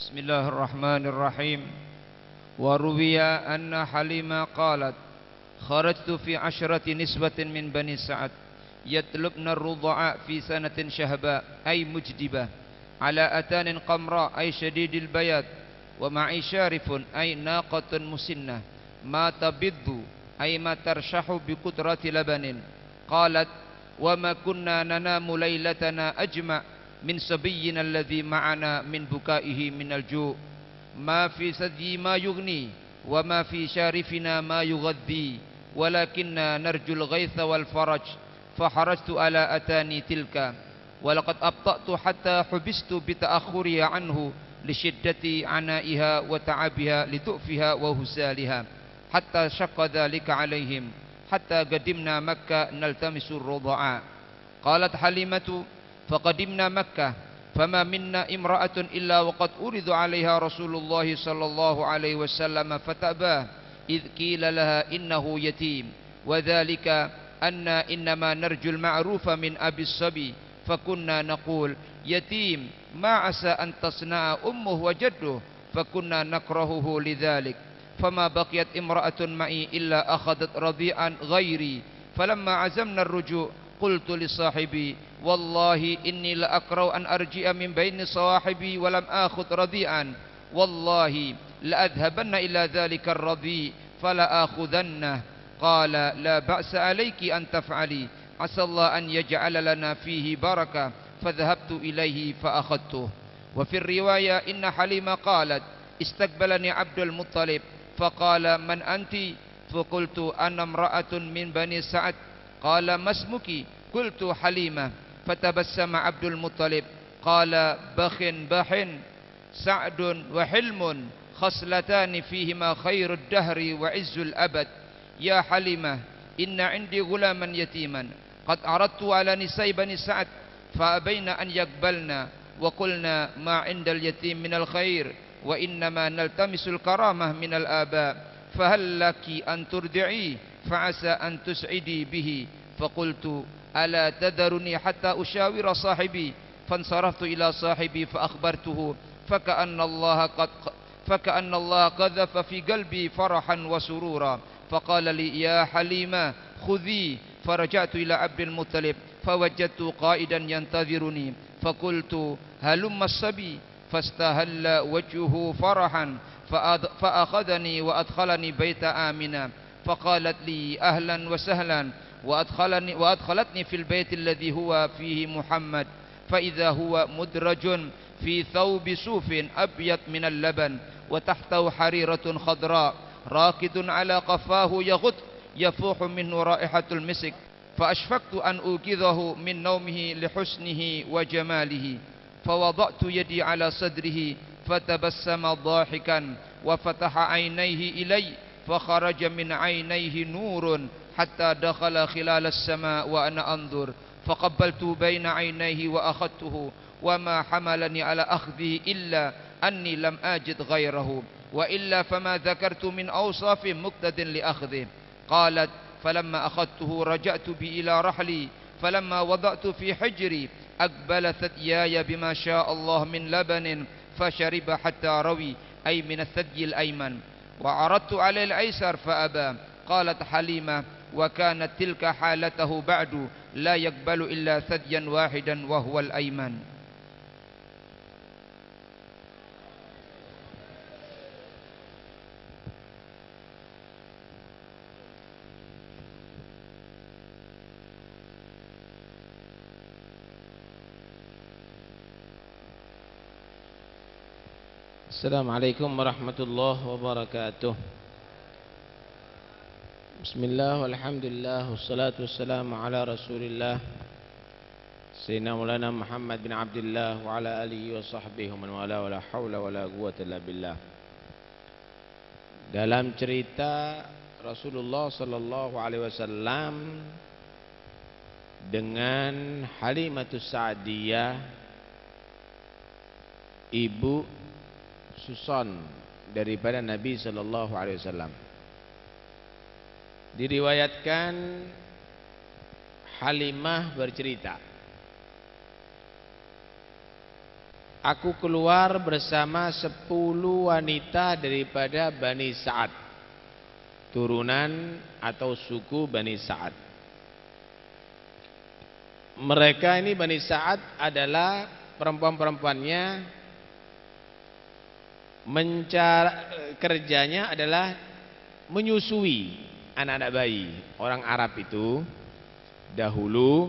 Bismillahirrahmanirrahim. Wa ruwiya anna Halima qalat kharajtu fi ashrati nisbatin min bani Sa'ad yatlubna ar-rudha'a fi sanatin shahba ay mujdiba ala atanin qamra ay shadidil bayad wa ma'i sharifun ay naqatun musinnah ma tabiddu ay ma tarshahu bi qutrati labanin. Qalat wa ma kunna nanamu laylatana ajma' min sabiyyina alladhi ma'ana min bukaihi min al-ju' ma fi sadyi ma yughni wa ma fi sharifina ma yughaddi walakinna narjul ghaitha wal faraj faharajtu ala atani tilka wa laqad abta'tu hatta hubistu bi ta'akhuri anhu li shiddati anaiha wa ta'abiha li tu'fiha wa husaliha hatta shaqqa dhalika alaihim hatta qadimna Makkah naltamisu ar-rudha'a. Qalat Halimatu faqadimna Makkah fama minna imra'atun illa waqad uridu 'alaiha Rasulullah sallallahu alaihi wasallam fatabah idh qila laha innahu yatim wa dhalika anna innama narjul ma'rufa min abis sabi fakunna naqul yatim ma asa an tasna'a ummuhu wa jadduhu fakunna nakrahuhu lidhalik fama baqiyat imra'atun ma'i illa akhadat radi'an ghairi falamma 'azamna ar-ruju' qultu li sahibi wallahi inni la akrahu an arji'a min baini sawahibi wa lam akhud radi'an wallahi la adhabanna ila dhalika ar-radi' fala akhudanna. Qala la ba'sa alayki an taf'ali asallahu an yaj'ala lana fihi barakah fadhhabtu ilayhi fa akhadtuhu. Wa fi riwayah inna Halima qalat istaqbalani Abdul Muttalib faqala man anti faqultu ana imra'atun min bani Sa'ad qala masmuki qultu Halima fatabassama Abdul Muttalib qala bakhin bahin sa'dun wa hilmun khaslatani fihima khairud dahri wa izzul abad ya Halimah inna indi gulaman yatiman qad aradtu ala nisai bani Sa'ad fa abayna an yaqbalna wa qulna ma indal yatim minal khair wa innama naltamisul karamah minal aba fahal laki an turdi'i fa'asa an tus'idi bihi faqultu ala tadaruni hatta ushawira sahibi fansaraftu ila sahibi fa akhbartuhu faka'anna Allah qadhafa fi qalbi farahan wa surura faqala li ya Halima khudhi faraja'tu ila Abdul Muttalib fawajadtu qa'idan yantadhiruni faqultu halumma as-sabi fastahalla wajhuhu farahan فأخذني وأدخلني بيت آمنة فقالت لي أهلا وسهلا وأدخلتني في البيت الذي هو فيه محمد فإذا هو مدرج في ثوب صوف أبيض من اللبن وتحته حريرة خضراء راكد على قفاه يغط يفوح منه رائحة المسك فأشفقت أن أوقظه من نومه لحسنه وجماله فوضعت يدي على صدره فتبسم ضاحكا وفتح عينيه إلي فخرج من عينيه نور حتى دخل خلال السماء وأنا أنظر فقبلت بين عينيه وأخذته وما حملني على أخذه إلا أني لم أجد غيره وإلا فما ذكرت من أوصاف مقتد لأخذه. قالت فلما أخذته رجعت بي إلى رحلي فلما وضعت في حجري أقبل ثدياي بما شاء الله من لبن فشرب حتى روي أي من الثدي الأيمن وعرضت عليه الأيسر فأبى. قالت حليمة وكانت تلك حالته بعد لا يقبل إلا ثديا واحدا وهو الأيمن. Assalamualaikum warahmatullahi wabarakatuh. Bismillah walhamdulillah wassalatu wassalamu ala rasulillah Sayyidina Maulana Muhammad bin Abdullah wa ala alihi wa sahbihi wa man wala wa la hawla wa la quwwata illa billah. Dalam cerita Rasulullah sallallahu alaihi wasallam dengan Halimatus Sa'diyah, ibu Suson daripada Nabi sallallahu alaihi wasallam. Diriwayatkan Halimah bercerita, Aku keluar bersama 10 wanita daripada Bani Sa'ad, turunan atau suku Bani Sa'ad. Mereka ini Bani Sa'ad adalah perempuan-perempuannya kerjanya adalah menyusui anak-anak bayi. Orang Arab itu dahulu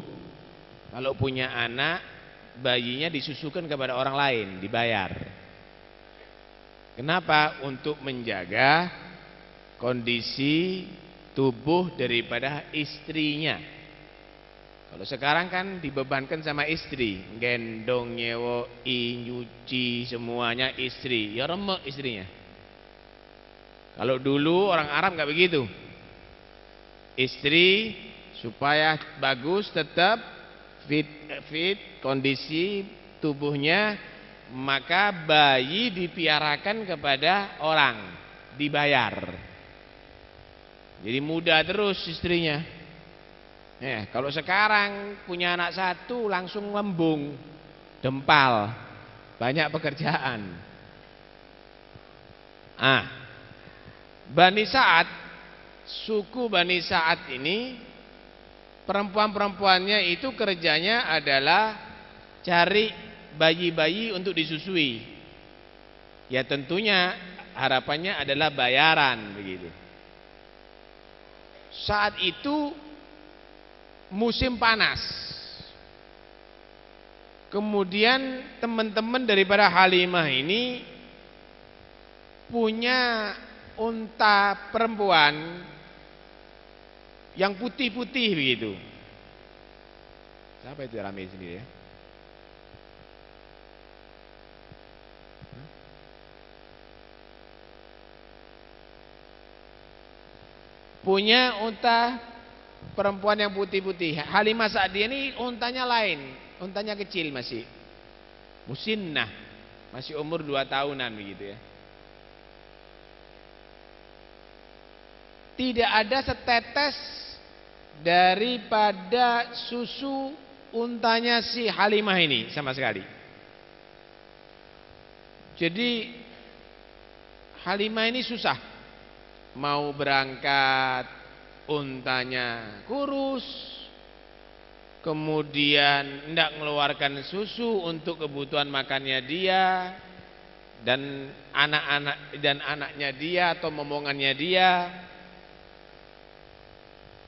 kalau punya anak, bayinya disusukan kepada orang lain, dibayar. Kenapa? Untuk menjaga kondisi tubuh daripada istrinya. Kalau sekarang kan dibebankan sama istri, gendong, nyewoi, nyuci, semuanya istri. Ya remek istrinya. Kalau dulu orang Arab nggak begitu. Istri supaya bagus tetap fit kondisi tubuhnya, maka bayi dipiarakan kepada orang, dibayar. Jadi muda terus istrinya. Kalau sekarang punya anak satu langsung ngembung, dempal, banyak pekerjaan. Bani Sa'ad, suku Bani Sa'ad ini perempuan-perempuannya itu kerjanya adalah cari bayi-bayi untuk disusui. Ya tentunya harapannya adalah bayaran begitu. Saat itu musim panas. Kemudian teman-teman daripada Halimah ini punya unta perempuan yang putih-putih begitu. Siapa itu rame sendiri ya? Punya unta perempuan yang putih-putih. Halimah Sa'diyah ini untanya lain, untanya kecil masih. Musinnah, masih umur 2 tahunan begitu ya. Tidak ada setetes daripada susu untanya si Halimah ini sama sekali. Jadi Halimah ini susah mau berangkat, untanya kurus, kemudian tidak mengeluarkan susu untuk kebutuhan makannya dia dan anaknya dia atau momongannya dia.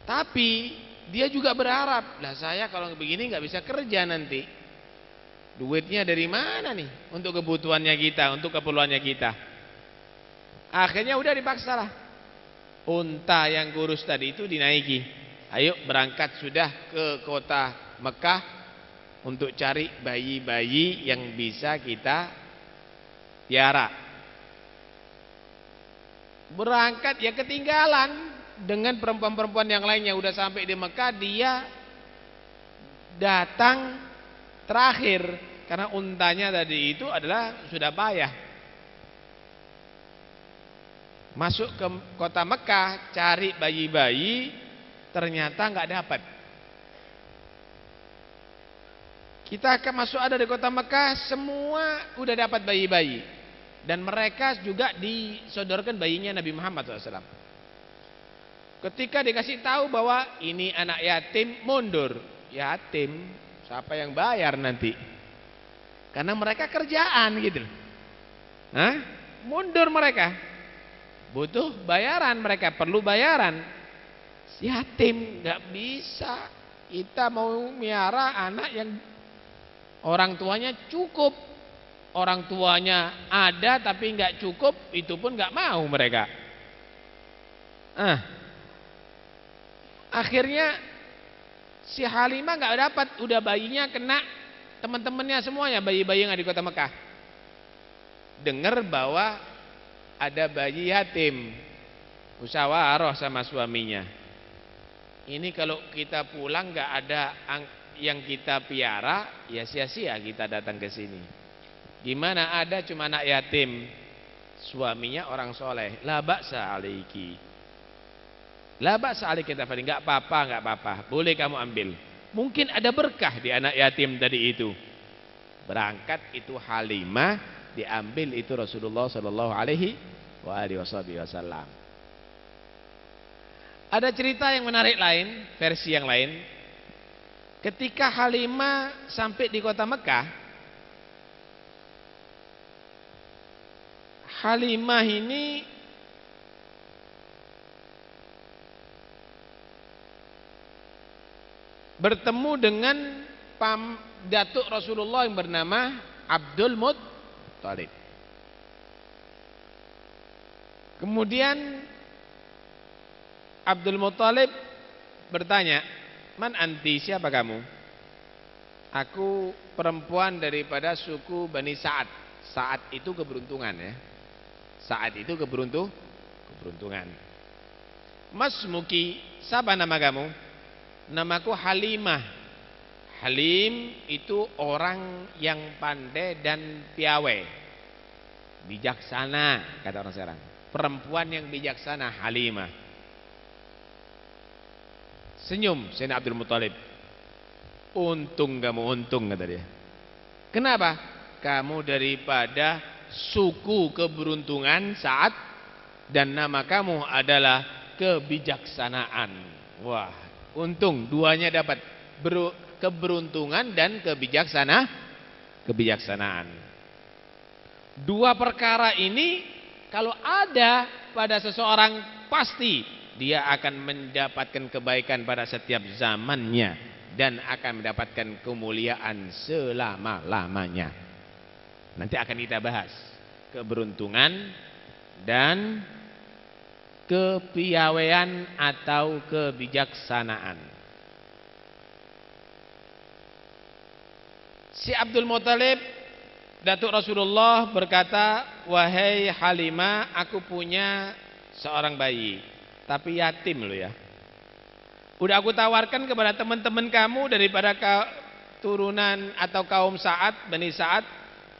Tapi dia juga berharap, lah saya kalau begini nggak bisa kerja nanti. Duitnya dari mana nih untuk kebutuhannya kita, untuk keperluannya kita. Akhirnya udah dipaksa lah. Unta yang kurus tadi itu dinaiki. Ayo berangkat sudah ke kota Mekah untuk cari bayi-bayi yang bisa kita piara. Berangkat ya ketinggalan dengan perempuan-perempuan yang lainnya. Udah sampai di Mekah, dia datang terakhir karena untanya tadi itu adalah sudah payah. Masuk ke kota Mekah cari bayi-bayi, ternyata nggak dapat. Kita akan masuk ada di kota Mekah, semua udah dapat bayi-bayi, dan mereka juga disodorkan bayinya Nabi Muhammad SAW. Ketika dikasih tahu bahwa ini anak yatim, mundur. Yatim, siapa yang bayar nanti? Karena mereka kerjaan gitu. Mundur mereka. Butuh bayaran, mereka perlu bayaran. Yatim nggak bisa. Kita mau miara anak yang orang tuanya cukup, orang tuanya ada tapi nggak cukup, itu pun nggak mau mereka. Akhirnya si Halimah nggak dapat, udah bayinya kena teman-temannya semuanya, bayi-bayi yang ada di kota Mekah. Dengar bahwa ada bayi yatim, musyawarah sama suaminya. Ini kalau kita pulang nggak ada yang kita piara, ya sia-sia kita datang ke sini. Gimana ada cuma anak yatim? Suaminya orang soleh. La ba'sa alaiki. La ba'sa alaiki kita fadil. Nggak apa-apa, boleh kamu ambil. Mungkin ada berkah di anak yatim tadi itu. Berangkat itu Halimah, diambil itu Rasulullah sallallahu alaihi wasallam. Ada cerita yang menarik lain, versi yang lain. Ketika Halimah sampai di kota Mekah, Halimah ini bertemu dengan datuk Rasulullah yang bernama Abdul Muttalib. Kemudian Abdul Muttalib bertanya, "Man anti, siapa kamu?" "Aku perempuan daripada suku Bani Sa'ad." Sa'ad itu keberuntungan ya. Sa'ad itu keberuntungan. "Mas Muki, siapa nama kamu?" "Namaku Halimah." Halim itu orang yang pandai dan piawai, bijaksana, kata orang sekarang. Perempuan yang bijaksana, Halimah. Senyum Sayyidina Abdul Muttalib. "Untung kamu, untung," kata dia. "Kenapa?" "Kamu daripada suku keberuntungan Sa'ad dan nama kamu adalah kebijaksanaan." Wah, untung duanya dapat, keberuntungan dan kebijaksanaan. Dua perkara ini kalau ada pada seseorang, pasti dia akan mendapatkan kebaikan pada setiap zamannya dan akan mendapatkan kemuliaan selama-lamanya. Nanti akan kita bahas keberuntungan dan kepiawaian atau kebijaksanaan. Si Abdul Muttalib, datuk Rasulullah, berkata, "Wahai Halimah, aku punya seorang bayi, tapi yatim loh ya. Udah aku tawarkan kepada teman-teman kamu daripada turunan atau kaum Sa'ad, Bani Sa'ad,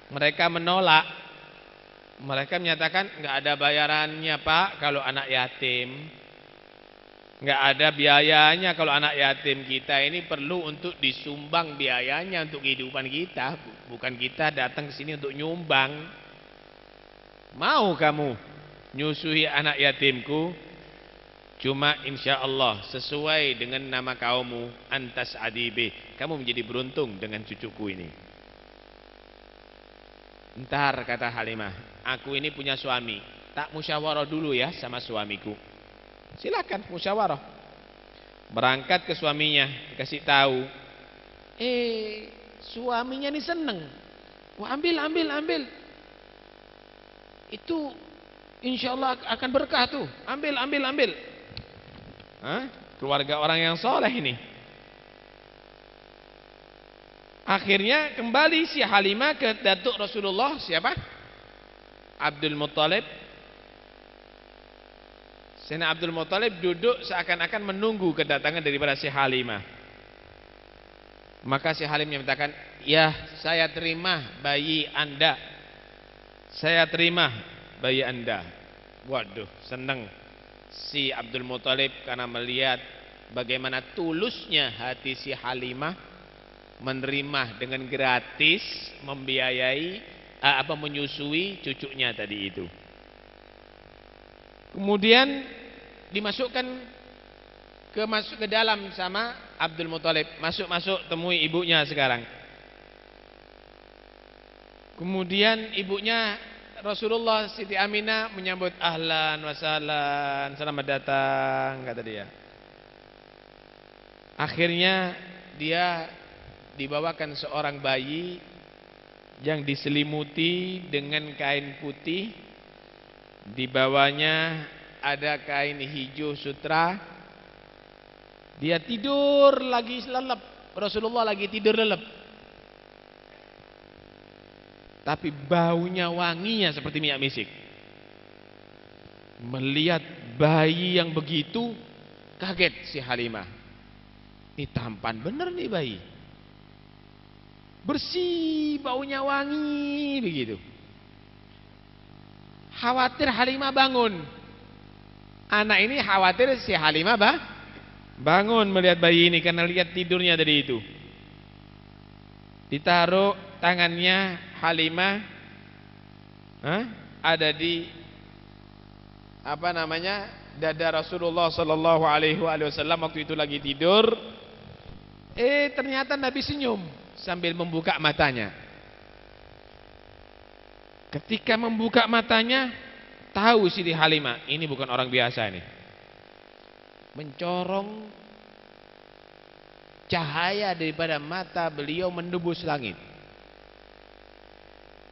mereka menolak. Mereka menyatakan nggak ada bayarannya Pak kalau anak yatim. Nggak ada biayanya kalau anak yatim. Kita ini perlu untuk disumbang biayanya untuk kehidupan kita, bukan kita datang ke sini untuk nyumbang. Mau kamu nyusui anak yatimku? Cuma insya Allah sesuai dengan nama kaummu, antas adibe, kamu menjadi beruntung dengan cucuku ini." "Ntar," kata Halimah, "aku ini punya suami, tak musyawarah dulu ya sama suamiku." Silakan musyawarah. Berangkat ke suaminya, dikasih tahu. Suaminya ini seneng. "Wah, ambil. Itu insya Allah akan berkah tuh. Ambil. Keluarga orang yang soleh ini. Akhirnya kembali si Halimah ke datuk Rasulullah. Siapa? Abdul Muttalib. Sayyidina Abdul Muttalib duduk seakan-akan menunggu kedatangan daripada si Halimah. Maka si Halimah menyatakan, "Ya, saya terima bayi Anda. Saya terima bayi Anda." Waduh, senang si Abdul Muttalib karena melihat bagaimana tulusnya hati si Halimah menerima dengan gratis, membiayai menyusui cucunya tadi itu. Kemudian dimasukkan masuk ke dalam sama Abdul Muttalib. Masuk, temui ibunya sekarang. Kemudian ibunya Rasulullah, Siti Aminah, menyambut, "Ahlan wa sahlan, selamat datang," kata dia. Akhirnya dia dibawakan seorang bayi yang diselimuti dengan kain putih. Di bawahnya ada kain hijau sutra. Dia tidur lagi lelap. Rasulullah lagi tidur lelap. Tapi baunya wanginya seperti minyak misik. Melihat bayi yang begitu, kaget si Halimah. Ini tampan bener nih bayi. Bersih, baunya wangi begitu. Khawatir Halimah bangun. Anak ini khawatir si Halimah bangun melihat bayi ini karena lihat tidurnya dari itu. Ditaruh tangannya Halimah ada di dada Rasulullah sallallahu alaihi wasallam waktu itu lagi tidur. Ternyata Nabi senyum sambil membuka matanya. Ketika membuka matanya, tahu Siti Halimah ini bukan orang biasa ini. Mencorong cahaya daripada mata beliau menembus langit.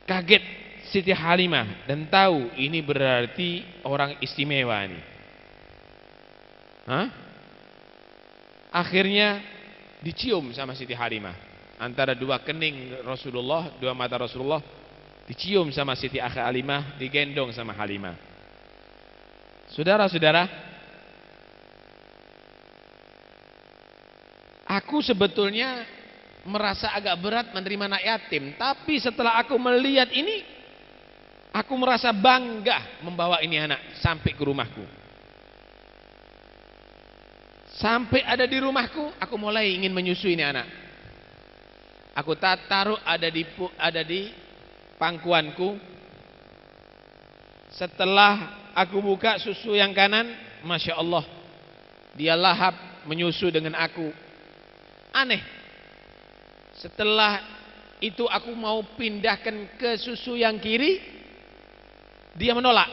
Kaget Siti Halimah dan tahu ini berarti orang istimewa ini. Akhirnya dicium sama Siti Halimah. Antara dua kening Rasulullah, dua mata Rasulullah, dicium sama Siti Halimah, digendong sama Halimah. Saudara-saudara, aku sebetulnya merasa agak berat menerima anak yatim, tapi setelah aku melihat ini, aku merasa bangga membawa ini anak sampai ke rumahku. Sampai ada di rumahku, aku mulai ingin menyusui ini anak. Aku taruh ada di pangkuanku. Setelah aku buka susu yang kanan, Masya Allah, dia lahap menyusu dengan aku. Aneh. Setelah itu aku mau pindahkan ke susu yang kiri, dia menolak.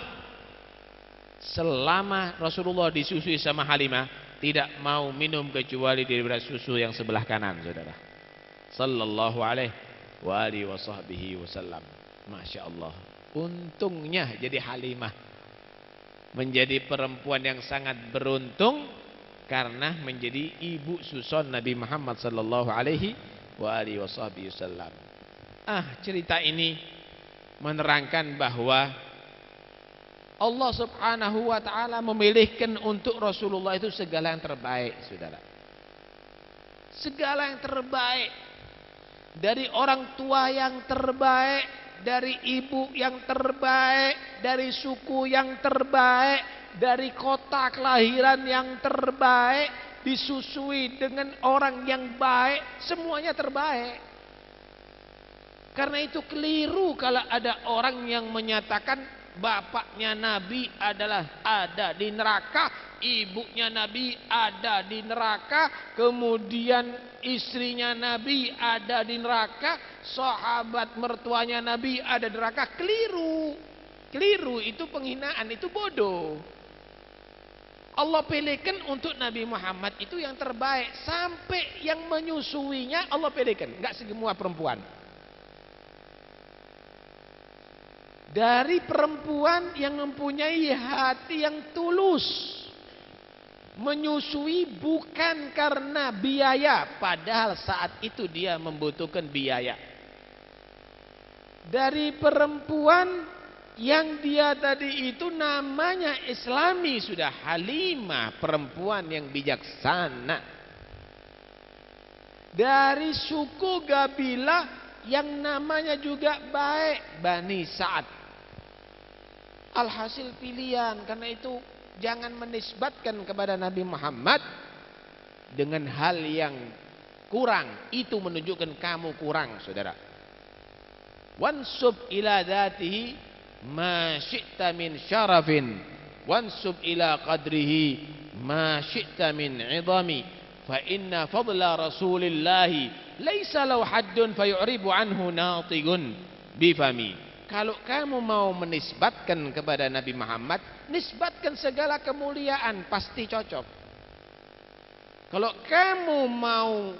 Selama Rasulullah disusui sama Halimah, tidak mau minum kecuali dari susu yang sebelah kanan, saudara. Sallallahu alaihi wasallam. Masya Allah. Untungnya jadi Halimah menjadi perempuan yang sangat beruntung karena menjadi ibu susun Nabi Muhammad sallallahu alaihi wasallam. Cerita ini menerangkan bahwa Allah subhanahu wa ta'ala memilihkan untuk Rasulullah itu segala yang terbaik, saudara. Segala yang terbaik. Dari orang tua yang terbaik, dari ibu yang terbaik, dari suku yang terbaik, dari kota kelahiran yang terbaik, disusui dengan orang yang baik, semuanya terbaik. Karena itu keliru kalau ada orang yang menyatakan bapaknya Nabi adalah ada di neraka, ibunya Nabi ada di neraka, kemudian istrinya Nabi ada di neraka, sahabat mertuanya Nabi ada di neraka. Keliru. Keliru, itu penghinaan, itu bodoh. Allah pilihkan untuk Nabi Muhammad itu yang terbaik, sampai yang menyusuinya Allah pilihkan, enggak semua perempuan. Dari perempuan yang mempunyai hati yang tulus, menyusui bukan karena biaya, padahal saat itu dia membutuhkan biaya. Dari perempuan yang dia tadi itu namanya Islami sudah, Halimah, perempuan yang bijaksana. Dari suku Gabilah yang namanya juga baik, Bani Sa'ad. Alhasil pilihan. Karena itu jangan menisbatkan kepada Nabi Muhammad dengan hal yang kurang. Itu menunjukkan kamu kurang, saudara. Wansub ila dhatihi ma syi'ta min syarafin, wansub ila qadrihi ma syi'ta min idami, fa inna fadla rasulillahi laisa lahu haddun fayu'ribu anhu natigun bifami. Kalau kamu mau menisbatkan kepada Nabi Muhammad, nisbatkan segala kemuliaan, pasti cocok. Kalau kamu mau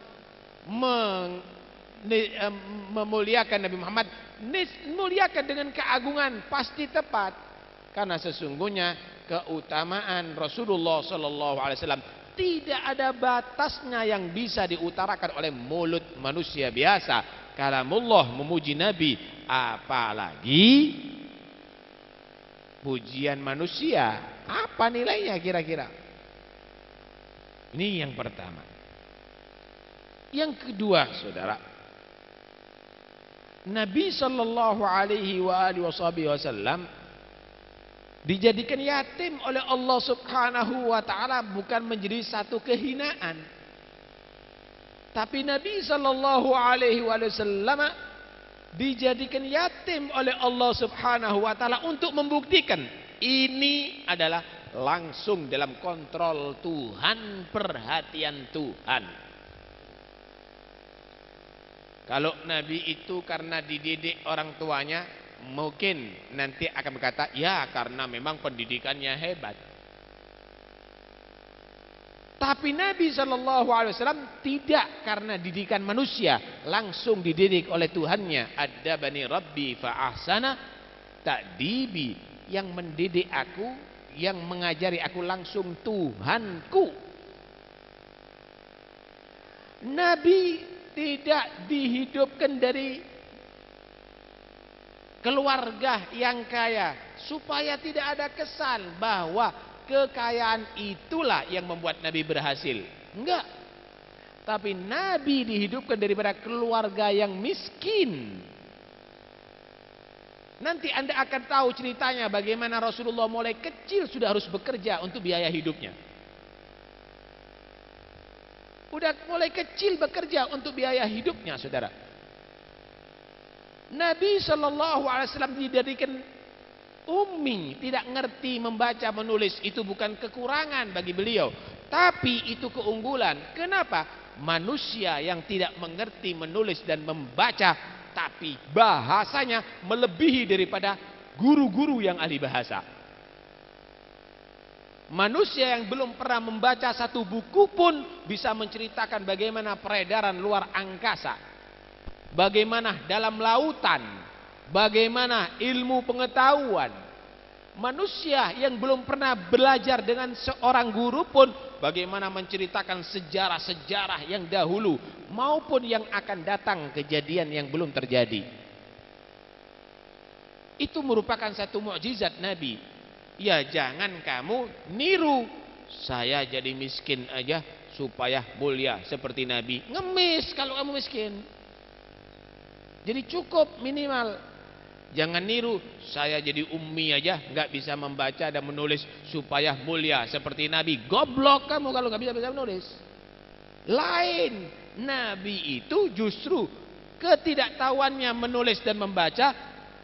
memuliakan Nabi Muhammad, muliakan dengan keagungan, pasti tepat. Karena sesungguhnya keutamaan Rasulullah sallallahu alaihi wasallam tidak ada batasnya yang bisa diutarakan oleh mulut manusia biasa. Kalamullah memuji Nabi, apalagi pujian manusia. Apa nilainya kira-kira? Ini yang pertama. Yang kedua, saudara, Nabi sallallahu alaihi wasallam dijadikan yatim oleh Allah subhanahu wa ta'ala bukan menjadi satu kehinaan. Tapi Nabi sallallahu alaihi wasallam dijadikan yatim oleh Allah Subhanahu wa taala untuk membuktikan ini adalah langsung dalam kontrol Tuhan, perhatian Tuhan. Kalau Nabi itu karena dididik orang tuanya, mungkin nanti akan berkata, ya karena memang pendidikannya hebat. Tapi Nabi SAW tidak karena didikan manusia, langsung dididik oleh Tuhannya. Adabani Rabbi fa ahsana ta'dibi, yang mendidik aku, yang mengajari aku langsung Tuhanku. Nabi tidak dihidupkan dari keluarga yang kaya supaya tidak ada kesan bahwa kekayaan itulah yang membuat Nabi berhasil. Enggak. Tapi Nabi dihidupkan daripada keluarga yang miskin. Nanti Anda akan tahu ceritanya bagaimana Rasulullah mulai kecil sudah harus bekerja untuk biaya hidupnya. Udah mulai kecil bekerja untuk biaya hidupnya, saudara. Nabi SAW dijadikan ummi, tidak ngerti membaca menulis. Itu bukan kekurangan bagi beliau, tapi itu keunggulan. Kenapa? Manusia yang tidak mengerti menulis dan membaca, tapi bahasanya melebihi daripada guru-guru yang ahli bahasa. Manusia yang belum pernah membaca satu buku pun bisa menceritakan bagaimana peredaran luar angkasa, bagaimana dalam lautan, bagaimana ilmu pengetahuan. Manusia yang belum pernah belajar dengan seorang guru pun bagaimana menceritakan sejarah-sejarah yang dahulu maupun yang akan datang, kejadian yang belum terjadi. Itu merupakan satu mukjizat Nabi. Ya jangan kamu niru, saya jadi miskin aja supaya mulia seperti Nabi. Ngemis kalau kamu miskin. Jadi cukup minimal. Jangan niru, saya jadi ummi aja nggak bisa membaca dan menulis supaya mulia seperti Nabi. Goblok kamu kalau nggak bisa menulis. Lain, Nabi itu justru ketidaktahuannya menulis dan membaca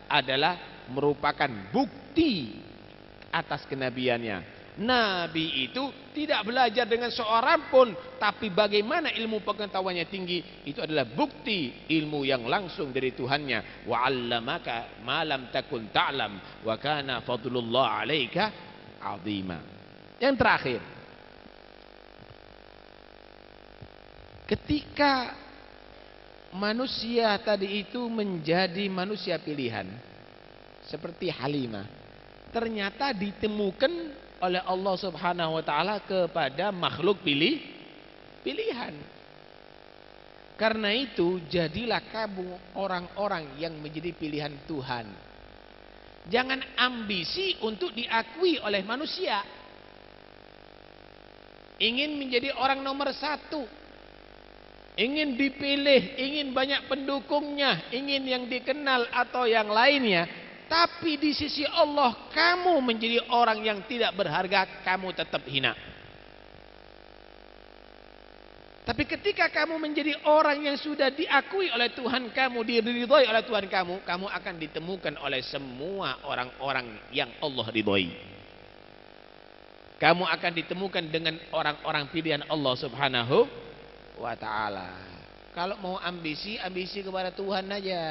adalah merupakan bukti atas kenabiannya. Nabi itu tidak belajar dengan seorang pun, tapi bagaimana ilmu pengetahuannya tinggi, itu adalah bukti ilmu yang langsung dari Tuhannya. Wa 'allamaka ma lam takun ta'lam wa kana fadlullah 'alaika 'azima. Yang terakhir, ketika manusia tadi itu menjadi manusia pilihan seperti Halimah, ternyata ditemukan oleh Allah Subhanahu wa taala kepada makhluk pilihan. Karena itu jadilah kamu orang-orang yang menjadi pilihan Tuhan. Jangan ambisi untuk diakui oleh manusia. Ingin menjadi orang nomor satu, ingin dipilih, ingin banyak pendukungnya, ingin yang dikenal atau yang lainnya. Tapi di sisi Allah kamu menjadi orang yang tidak berharga, kamu tetap hina. Tapi ketika kamu menjadi orang yang sudah diakui oleh Tuhan kamu, diridhoi oleh Tuhan kamu, kamu akan ditemukan oleh semua orang-orang yang Allah ridhoi. Kamu akan ditemukan dengan orang-orang pilihan Allah Subhanahu wa taala. Kalau mau ambisi, ambisi kepada Tuhan aja.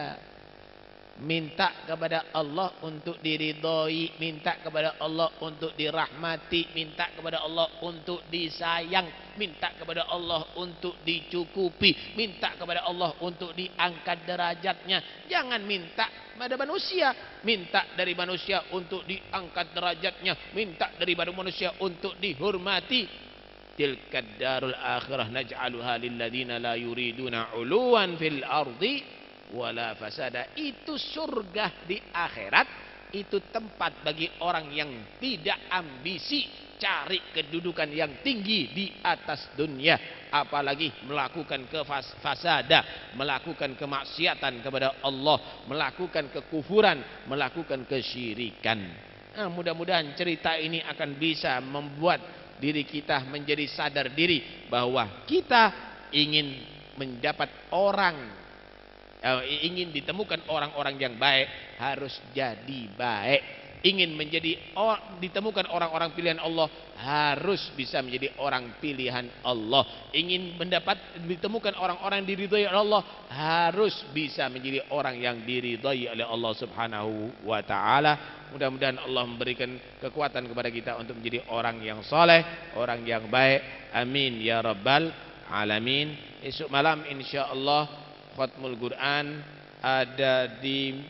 Minta kepada Allah untuk diridhoi, minta kepada Allah untuk dirahmati, minta kepada Allah untuk disayang, minta kepada Allah untuk dicukupi, minta kepada Allah untuk diangkat derajatnya. Jangan minta pada manusia, minta dari manusia untuk diangkat derajatnya, minta dari manusia untuk dihormati. Tilkad darul akhirah naj'aluha lil ladzina la yuriduna 'uluwan fil ardi wala fasada. Itu surga di akhirat, itu tempat bagi orang yang tidak ambisi cari kedudukan yang tinggi di atas dunia, apalagi melakukan fasada, melakukan kemaksiatan kepada Allah, melakukan kekufuran, melakukan kesyirikan. Nah, mudah-mudahan cerita ini akan bisa membuat diri kita menjadi sadar diri bahwa kita ingin mendapat orang ingin ditemukan orang-orang yang baik, harus jadi baik. Ingin ditemukan orang-orang pilihan Allah, harus bisa menjadi orang pilihan Allah. Ingin ditemukan orang-orang yang diridhai oleh Allah, harus bisa menjadi orang yang diridhai oleh Allah Subhanahu wa taala. Mudah-mudahan Allah memberikan kekuatan kepada kita untuk menjadi orang yang soleh, orang yang baik. Amin ya rabbal alamin. Esok malam insyaallah khatmul Quran ada di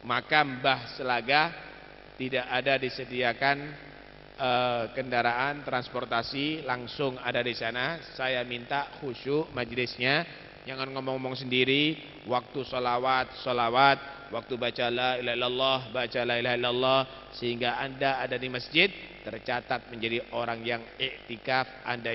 makam Mbah Selaga. Tidak ada disediakan kendaraan transportasi, langsung ada di sana. Saya minta khusyuk majelisnya, jangan ngomong-ngomong sendiri. Waktu solawat, waktu baca la ilaha illallah, baca la ilaha illallah, sehingga Anda ada di masjid tercatat menjadi orang yang iktikaf, Anda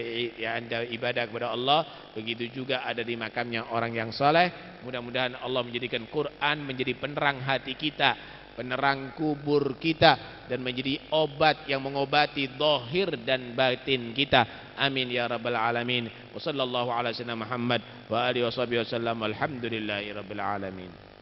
ibadah kepada Allah. Begitu juga ada di makamnya orang yang soleh. Mudah-mudahan Allah menjadikan Quran menjadi penerang hati kita, penerang kubur kita, dan menjadi obat yang mengobati zahir dan batin kita. Amin ya rabbal alamin. Wa sallallahu ala sayyidina Muhammad wa alihi wasallam. Alhamdulillahi rabbil alamin.